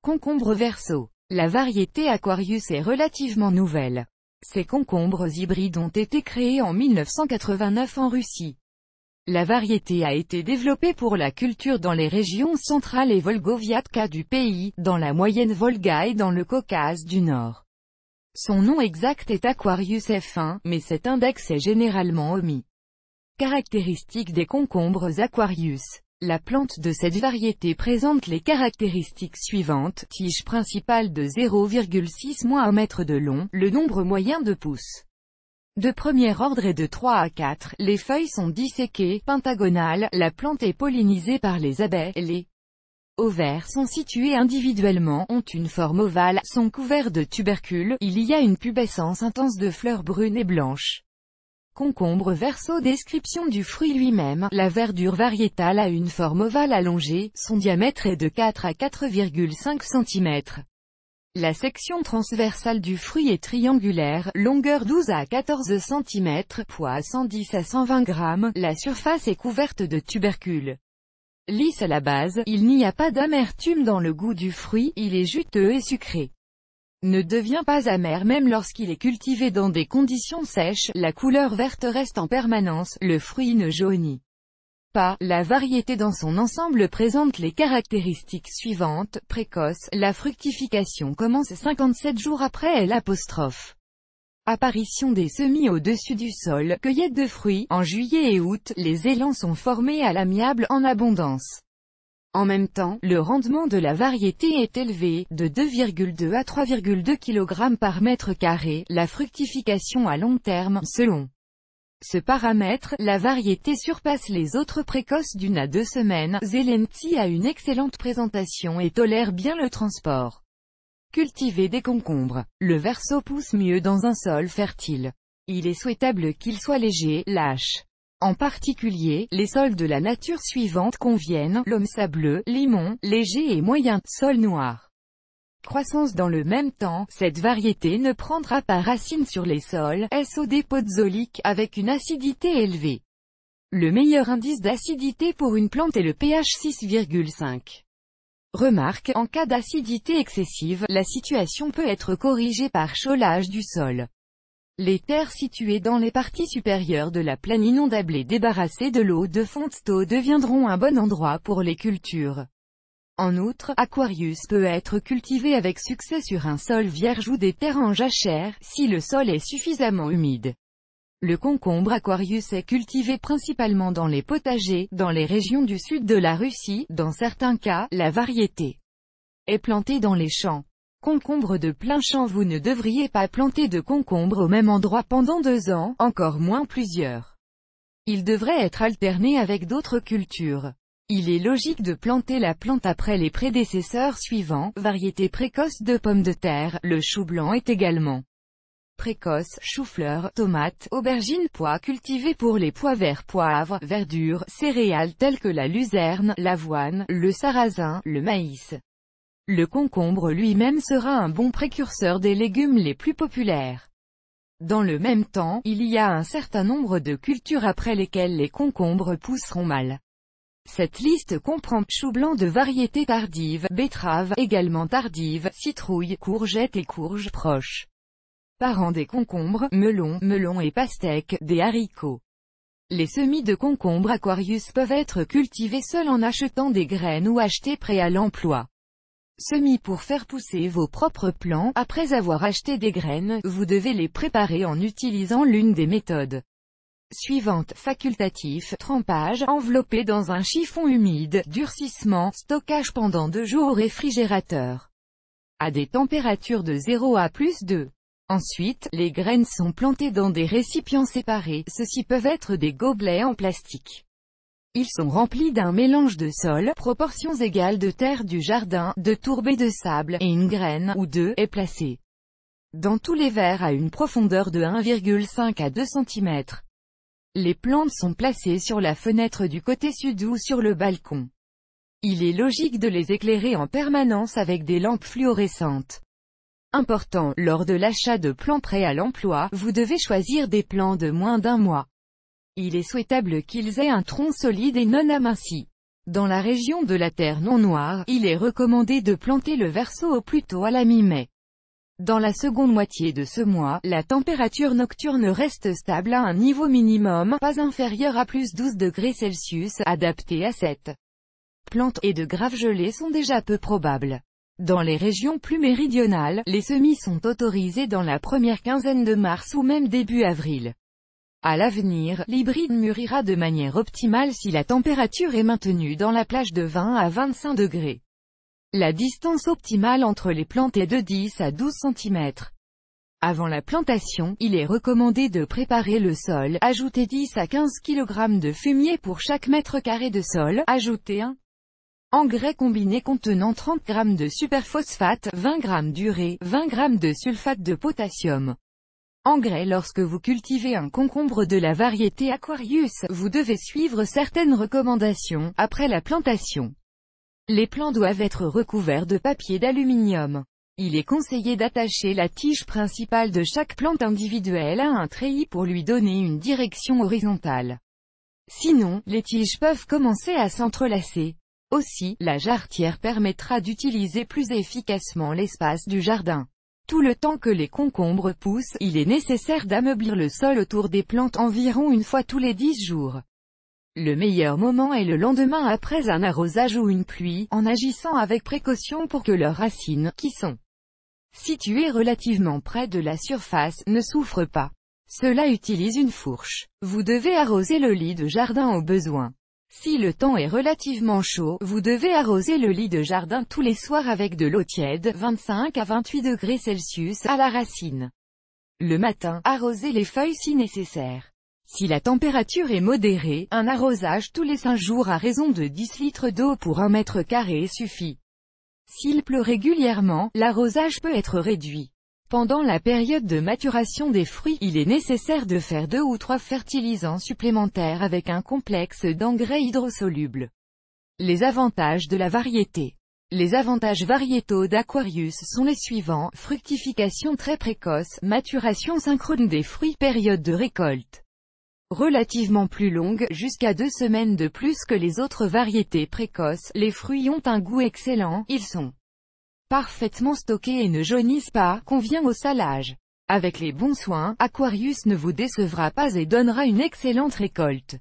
Concombre verso. La variété Aquarius est relativement nouvelle. Ces concombres hybrides ont été créés en 1989 en Russie. La variété a été développée pour la culture dans les régions centrales et volgoviatka du pays, dans la moyenne Volga et dans le Caucase du Nord. Son nom exact est Aquarius F1, mais cet index est généralement omis. Caractéristiques des concombres Aquarius. La plante de cette variété présente les caractéristiques suivantes: tige principale de 0,6 à 1 mètre de long, le nombre moyen de pousses de premier ordre est de 3 à 4, les feuilles sont disséquées, pentagonales, la plante est pollinisée par les abeilles, les ovaires sont situés individuellement, ont une forme ovale, sont couverts de tubercules, il y a une pubescence intense de fleurs brunes et blanches. Concombre verso. Description du fruit lui-même. La verdure variétale a une forme ovale allongée, son diamètre est de 4 à 4,5 cm. La section transversale du fruit est triangulaire, longueur 12 à 14 cm, poids 110 à 120 g, la surface est couverte de tubercules. Lisse à la base, il n'y a pas d'amertume dans le goût du fruit, il est juteux et sucré. Ne devient pas amer même lorsqu'il est cultivé dans des conditions sèches, la couleur verte reste en permanence, le fruit ne jaunit pas. La variété dans son ensemble présente les caractéristiques suivantes: précoce, la fructification commence 57 jours après L'. Apparition des semis au-dessus du sol, cueillette de fruits, en juillet et août, les élans sont formés à l'amiable, en abondance. En même temps, le rendement de la variété est élevé, de 2,2 à 3,2 kg par mètre carré, la fructification à long terme, selon ce paramètre, la variété surpasse les autres précoces d'1 à 2 semaines. Zelensky a une excellente présentation et tolère bien le transport. Cultiver des concombres. Le verso pousse mieux dans un sol fertile. Il est souhaitable qu'il soit léger, lâche. En particulier, les sols de la nature suivante conviennent: loam sableux, limon, léger et moyen, sol noir. Croissance. Dans le même temps, cette variété ne prendra pas racine sur les sols SOD podzoliques, avec une acidité élevée. Le meilleur indice d'acidité pour une plante est le pH 6,5. Remarque: en cas d'acidité excessive, la situation peut être corrigée par chaulage du sol. Les terres situées dans les parties supérieures de la plaine inondable et débarrassées de l'eau de fonte d'eau deviendront un bon endroit pour les cultures. En outre, Aquarius peut être cultivé avec succès sur un sol vierge ou des terres en jachère, si le sol est suffisamment humide. Le concombre Aquarius est cultivé principalement dans les potagers, dans les régions du sud de la Russie. Dans certains cas, la variété est plantée dans les champs. Concombre de plein champ. Vous ne devriez pas planter de concombre au même endroit pendant 2 ans, encore moins plusieurs. Il devrait être alterné avec d'autres cultures. Il est logique de planter la plante après les prédécesseurs suivants. Variété précoce de pommes de terre, le chou blanc est également précoce, chou-fleur, tomates, aubergines, pois cultivés pour les pois verts, poivre, verdure, céréales telles que la luzerne, l'avoine, le sarrasin, le maïs. Le concombre lui-même sera un bon précurseur des légumes les plus populaires. Dans le même temps, il y a un certain nombre de cultures après lesquelles les concombres pousseront mal. Cette liste comprend chou blanc de variété tardive, betterave, également tardive, citrouille, courgette et courge proches. Parents des concombres, melon et pastèque, des haricots. Les semis de concombre Aquarius peuvent être cultivés seuls en achetant des graines ou achetés prêts à l'emploi. Semis. Pour faire pousser vos propres plants, après avoir acheté des graines, vous devez les préparer en utilisant l'une des méthodes suivantes: facultatif, trempage, enveloppé dans un chiffon humide, durcissement, stockage pendant 2 jours au réfrigérateur, à des températures de 0 à +2. Ensuite, les graines sont plantées dans des récipients séparés, ceux-ci peuvent être des gobelets en plastique. Ils sont remplis d'un mélange de sol, proportions égales de terre du jardin, de tourbe et de sable, et une graine, ou deux, est placée dans tous les verres à une profondeur de 1,5 à 2 cm. Les plantes sont placées sur la fenêtre du côté sud ou sur le balcon. Il est logique de les éclairer en permanence avec des lampes fluorescentes. Important, lors de l'achat de plants prêts à l'emploi, vous devez choisir des plants de moins d'1 mois. Il est souhaitable qu'ils aient un tronc solide et non aminci. Dans la région de la terre non noire, il est recommandé de planter le verso au plus tôt à la mi-mai. Dans la seconde moitié de ce mois, la température nocturne reste stable à un niveau minimum, pas inférieur à plus 12 degrés Celsius, adapté à cette plante, et de graves gelées sont déjà peu probables. Dans les régions plus méridionales, les semis sont autorisés dans la première quinzaine de mars ou même début avril. À l'avenir, l'hybride mûrira de manière optimale si la température est maintenue dans la plage de 20 à 25 degrés. La distance optimale entre les plantes est de 10 à 12 cm. Avant la plantation, il est recommandé de préparer le sol, ajouter 10 à 15 kg de fumier pour chaque mètre carré de sol, ajouter un engrais combiné contenant 30 g de superphosphate, 20 g d'urée, 20 g de sulfate de potassium. Engrais. Lorsque vous cultivez un concombre de la variété Aquarius, vous devez suivre certaines recommandations. Après la plantation, les plants doivent être recouverts de papier d'aluminium. Il est conseillé d'attacher la tige principale de chaque plante individuelle à un treillis pour lui donner une direction horizontale. Sinon, les tiges peuvent commencer à s'entrelacer. Aussi, la jarretière permettra d'utiliser plus efficacement l'espace du jardin. Tout le temps que les concombres poussent, il est nécessaire d'ameublir le sol autour des plantes environ une fois tous les 10 jours. Le meilleur moment est le lendemain après un arrosage ou une pluie, en agissant avec précaution pour que leurs racines, qui sont situées relativement près de la surface, ne souffrent pas. Cela utilise une fourche. Vous devez arroser le lit de jardin au besoin. Si le temps est relativement chaud, vous devez arroser le lit de jardin tous les soirs avec de l'eau tiède, 25 à 28 degrés Celsius, à la racine. Le matin, arrosez les feuilles si nécessaire. Si la température est modérée, un arrosage tous les 5 jours à raison de 10 litres d'eau pour 1 mètre carré suffit. S'il pleut régulièrement, l'arrosage peut être réduit. Pendant la période de maturation des fruits, il est nécessaire de faire 2 ou 3 fertilisants supplémentaires avec un complexe d'engrais hydrosolubles. Les avantages de la variété. Les avantages variétaux d'Aquarius sont les suivants: fructification très précoce, maturation synchrone des fruits, période de récolte relativement plus longue, jusqu'à 2 semaines de plus que les autres variétés précoces. Les fruits ont un goût excellent, ils sont parfaitement stockés et ne jaunissent pas, convient au salage. Avec les bons soins, Aquarius ne vous décevra pas et donnera une excellente récolte.